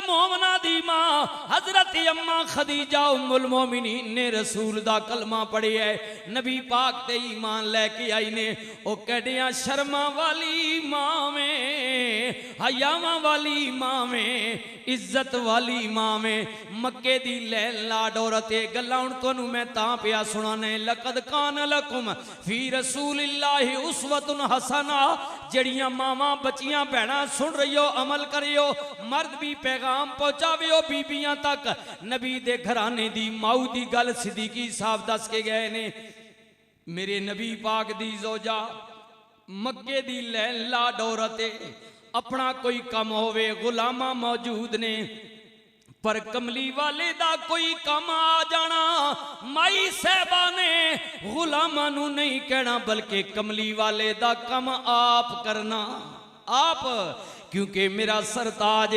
मोमना दी मां हजरत अम्मा खदीजा उम्मुल मोमिनीन ने रसूल दा कलमा पढ़िया है, नबी पाक ते ईमान लैके आई ने। ओ कड़िया शर्मा वाली मां में, हयावा वाली मां में, इज्जत वाली मां में, मक्के दी लैन लाड औरत गल्लां हुण तुहानूं मैं तां पिया सुणाने। लकद कान लकुम फी रसूलिल्लाहि उसवतुन हसना। जड़ियां मावां बच्चियां भैणां सुन रही हो, अमल करियो, मर्द भी पैगाम पहुंचावियो बीबियां तक। नबी दे घराने दी माऊ दी गल सिद्दीकी साहब दस के गए ने। मेरे नबी पाक दी जोजा मक्के दी लैन लाड औरत, अपना कोई कम होवे गुलामा मौजूद ने, पर कमली वाले दा कोई कम आ जाना माई साहबा ने गुलामा नू नहीं कहना, बल्कि कमली वाले दा कम आप करना आप, क्योंकि मेरा सरताज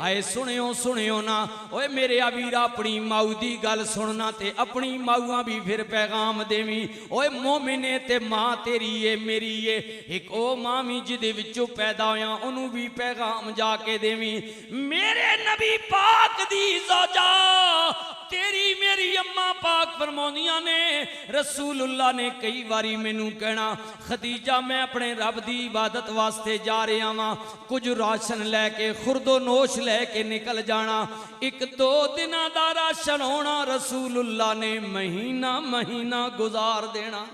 आए। सुनियो सुनियो ना ओए मेरे वीर, अपनी माऊ दी गल सुनना ते अपनी माऊआ भी फिर पैगाम देवी। ओए मोमिने ते मां तेरी है मेरी है, एक ओ मां भी जिदे विचों पैदा होया ओनू भी पैगाम जाके देवी। मेरे नबी पाक दी जोजा तेरी मेरी अम्मा पाक फरमाउंदियां ने, रसूलुल्लाह ने कई बारी मैनू कहना, खदीजा मैं अपने रब दी इबादत वास्ते जा रहा वां, कुछ राशन लैके खुरदो नोश लैके निकल जाना। एक दो दिन दा राशन होना, रसूलुल्लाह ने महीना महीना गुजार देना।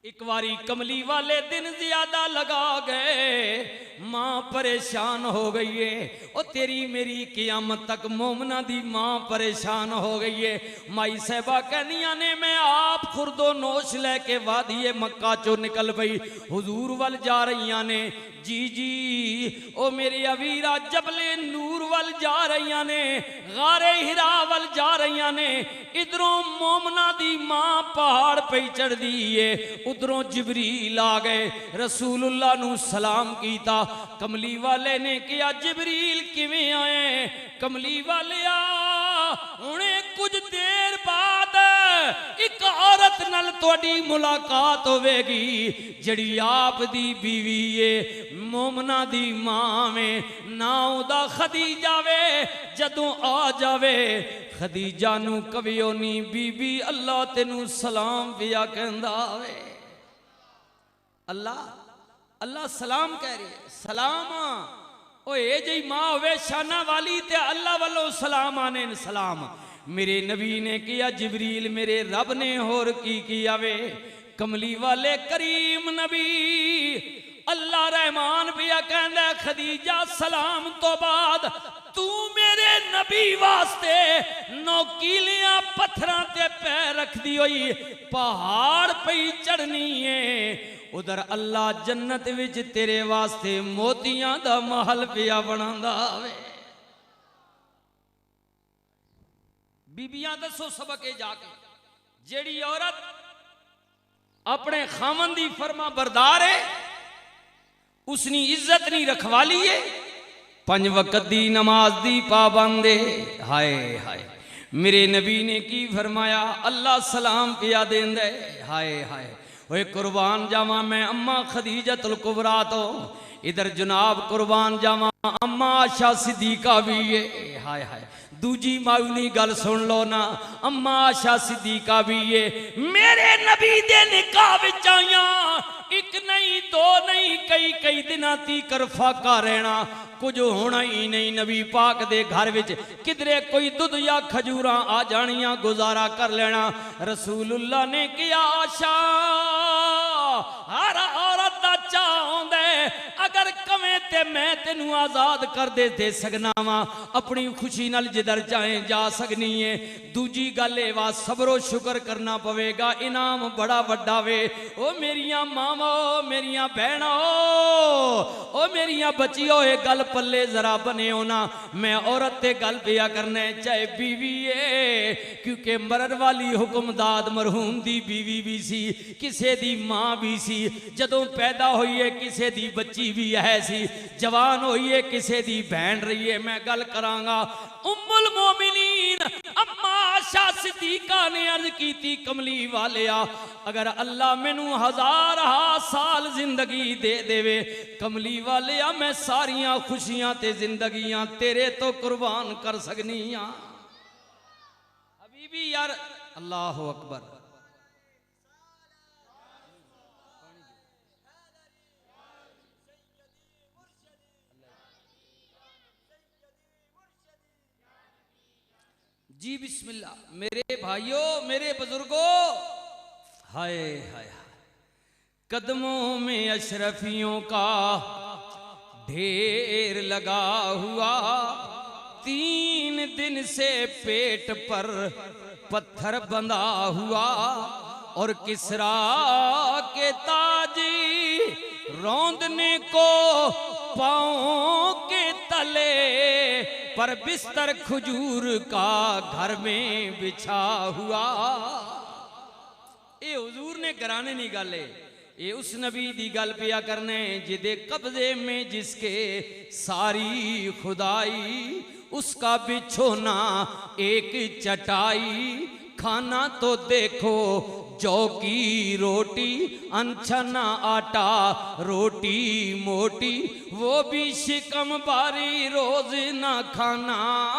एक बारी कमली वाले दिन ज्यादा लगा गए, मां परेशान हो गई है। और तेरी मेरी कियामत तक मोमना दी मां परेशान हो गई है। माई साहबा कहनिया ने मैं आप खुरदो नोश लैके वादिए मक्का चो निकल पई, हुजूर वल जा रही ने। जी जी ओ मेरे अवीरा जबले नूर वल जा रही ने, गारे हिरा वल जा रही ने। इधरों मोमना दी मां पहाड़ पे चढ़ दी है, उधरों जिबरील आ गए, रसूलुल्लाह नू सलाम कीता। कमली वाले ने कहा जिबरील किवें आए? कमली वाले हुणे कुछ देर बाद एक औरत नल तुहाडी मुलाकात होवेगी, जड़ी आप दी बीवी है, मोमना दी मां में, ना उदा खदीजा वे। जदों आ जावे खदीजा नू कवियो नी बीबी अल्लाह तेनू सलाम पिया कहंदा वे। अल्लाह अल्लाह सलाम कह रही है, सलाम ओ ये जी मां होवे शाना वाली ते अल्लाह वालों सलाम आने सलाम। मेरे नबी ने किया जिबरील मेरे रब ने होर की किया वे? कमली वाले करीम नबी अल्लाह रहमान पिया कहंदा खदीजा सलाम तो बाद तू मेरे नबी वास्ते नौकीलियां पत्थरां ते पैर रख दी होई पहाड़ पे चढ़नी है। उधर अल्लाह जन्नत विच तेरे वास्ते मोतियां दा महल पिया बनांदा वे। बीबियां दसो सबक जाके, जेड़ी औरत अपने खामन दी फरमा बरदार है उसनी इज्जत नहीं रखवाली है, पंज वक्त दी नमाज दी पाबंद है। हाय हाय मेरे नबी ने की फरमाया, अल्लाह सलाम पिया देंदा है। हाय हाय ओए कुर्बान जावा मैं अम्मा खदीजतुल कुबरा तो, इधर जनाब कुर्बान जावा अम्मा आशा सिद्दीका भी है। हाय हाय दूजी माऊनी गल सुन लो ना, अम्मा आशा सिद्दीका भी है। मेरे नबी दे निकाह विच आईयां एक नहीं दो नहीं कई कई दिना तीकर फाका रहना, कुछ होना ही नहीं। नबी पाक दे घर विच किधरे कोई दुध या खजूरा आ जानियां, गुजारा कर लेना। रसूलुल्लाह ने किया आशा हर औरत दा चाह होंदा है, अगर कवें ते मैं तेनू आजाद कर दे सकना वा, अपनी खुशी नाल जिधर चाहे जा सकनी है। दूजी गल ए वा सबरो शुक्र करना पवेगा, इनाम बड़ा वड्डा वे। ओ मेरिया मावा मेरिया बहना ओ मेरिया बच्चियों ये गल पल्ले जरा बने होना, मैं औरत ते गल पिया करना चाहे बीवी है, क्योंकि मरन वाली हुक्मदाद मरहूम दी बीवी भी सी, किसे दी मां भी सी, जदों पैदा हुई है किसे दी बच्ची भी है सी, जवान हुई है किसे दी बहन रही है। मैं गल करांगा उम्मुल मोमिनीन अम्मा आयशा सिद्दीका ने अर्ज की थी, कमली वालिया अगर अल्लाह मैनू 1000 साल जिंदगी दे देवे, कमली वालिया मैं सारियां खुशियां ते जिंदगियां तेरे तो कुर्बान कर सकनी हाँ। हबीबी यार अल्लाह अकबर। जी बिस्मिल्लाह। मेरे भाइयों मेरे बुजुर्गों, हाय हाय कदमों में अशरफियों का ढेर लगा हुआ, 3 दिन से पेट पर पत्थर बंधा हुआ, और किसरा के ताजी रौंदने को पाँव के तले, पर बिस्तर खजूर का घर में बिछा हुआ। ये हुजूर ने घराने नहीं गाले, ये उस नबी दी गल पिया करने जिदे कब्जे में जिसके सारी खुदाई, उसका बिछोना एक चटाई, खाना तो देखो जौ की रोटी, अनछना आटा रोटी मोटी, वो भी शिकम बारी रोज ना खाना,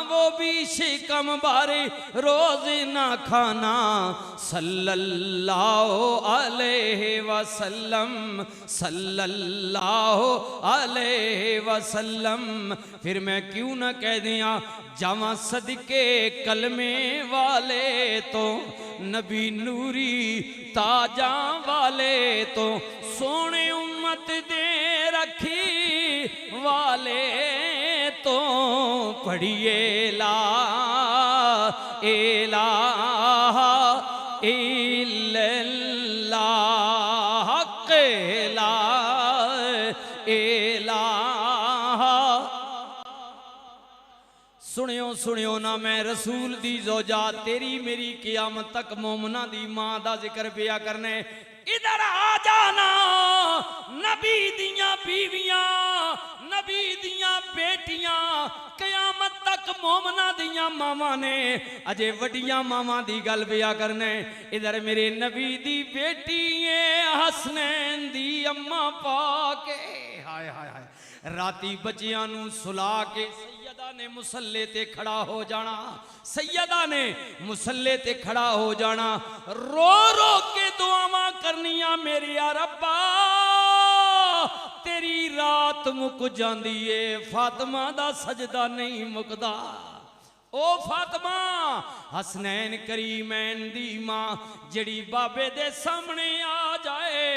वो भी शिकम बारी रोज ना खाना। सल्लल्लाहु अलैहि वसल्लम, सल्लल्लाहु अलैहि वसल्लम। फिर मैं क्यों ना कह दिया जावा सदके कलमे वाले तो, नबी नूरी ताजा वाले तो, सोने उम्मत दे रखी वाले तो, पढ़िए ला इलाहा इल्लल्लाह, ला इलाहा। सुनियो सुनियो ना मैं रसूल दी जोजा, तेरी मेरी कियामत तक मोमना दी मां दा जिक्र पिया करने। इधर आ जाना, नबी दियां बीवियां, नबी दियां बेटियां, कियामत तक मोमना दियां मामा ने अजे वडियां मामा दी गल पिया करने। इधर मेरे नबी दी बेटी हसनैन दी अम्मा पाके, हाय हाय हाय, राती बच्चियां नू सुला के सैयदा ने मुसल्ले ते खड़ा हो जाना, सैयदा ने मुसल्ले ते खड़ा हो जाना, रो रो के दुआवां करनिया, मेरी या रब्बा तेरी रात मुक जांदी है, फातिमा दा सजदा नहीं मुकदा। ओ फातिमा हसनैन करीमैन दी मां, जड़ी बाबे दे सामने आ जाए,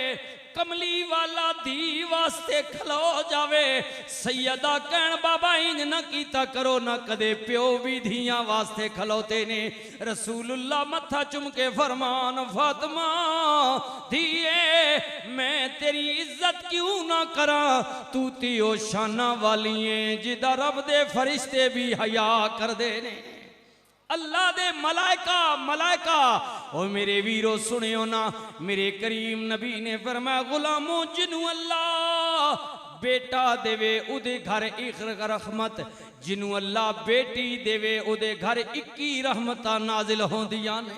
कमली वाला दी वास्ते खलो जावे। सैयदा कहन बाबा इंज न कीता करो, न कदे प्यो भी धियां वास्ते खलोते ने। रसूलुल्लाह मत्था चुम के फरमान, फातिमा धीए मैं तेरी इज्जत क्यों ना करा, तू तियो शाना वाली है जिदा रब दे फरिश्ते भी हया कर दे ने। अल्लाह दे मलाइका मलाइका, ओ मेरे वीरो सुनियो ना, मेरे करीम नबी ने फरमाया गुलामों जिन्हू अल्लाह बेटा देवे उदे घर 1 रहमत, जिन्हू अल्लाह बेटी देवे उदे घर 21 रहमतां नाजिल होंदियां ने।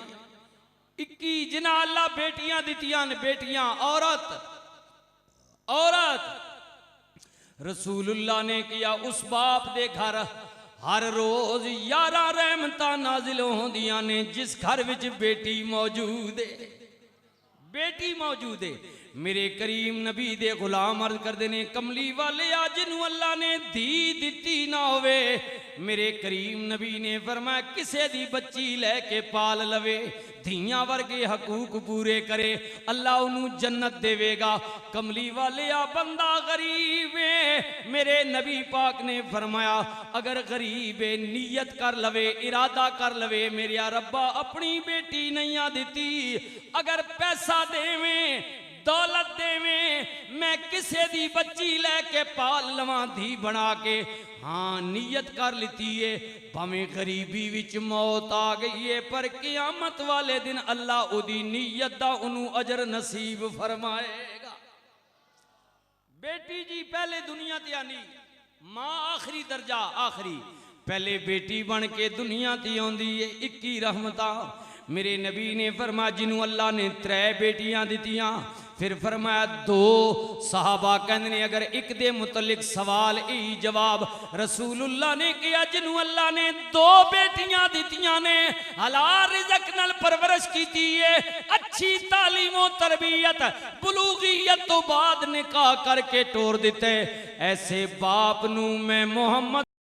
21 जिन्हां अल्लाह बेटियां दितियां ने, बेटियां औरत औरत। रसूलुल्लाह ने किया उस बाप दे घर हर रोज 11 रहमतां नाजिल होंदियां ने, जिस घर विच बेटी मौजूद है, बेटी मौजूद है। मेरे करीम नबी दे गुलाम अर्ज करते ने, कमली वाले आज नू अल्लाह ने धी दिती ना होवे, मेरे करीम नबी ने फरमाया किसे दी बच्ची लैके पाल लवे, धियां वर्गे हकूक पूरे करे, अल्लाह उन्हू जन्नत देवेगा। कमली वाले आ बंदा गरीब है, मेरे नबी पाक ने फरमाया अगर गरीब है नीयत कर लवे, इरादा कर लवे, मेरे रब्बा अपनी बेटी नहीं आ दिती, अगर पैसा देवें दौलत देवें, मैं किसे दी बच्ची लैके पाल लवां धी बना के, हाँ नीयत कर लीती है, भावें गरीबी विच मौत आ गई है, पर क़यामत वाले दिन अल्लाह उदी नीयत दा उन्हू अजर नसीब फरमाएगा। बेटी जी पहले दुनिया ते आनी, मां आखिरी दर्जा आखिरी, पहले बेटी बन के दुनिया ती आउंदी है 21 रहमतां। मेरे नबी ने फरमाया जिन्हों अल्लाह ने 3 बेटियां दितियां, फिर फरमाया 2 सहाबा कहंदे ने अगर एक दे मुतलिक सवाल यही जवाब रसूलुल्लाह ने किया जिन्हों अल्लाह ने 2 बेटियां दितियां ने हलाल रिज़्क नाल परवरिश कीती है, अच्छी तालीम और तरबियत बुलूगियत तो बाद निकाह करके तोड़ दिते, ऐसे बाप नू मैं मोहम्मद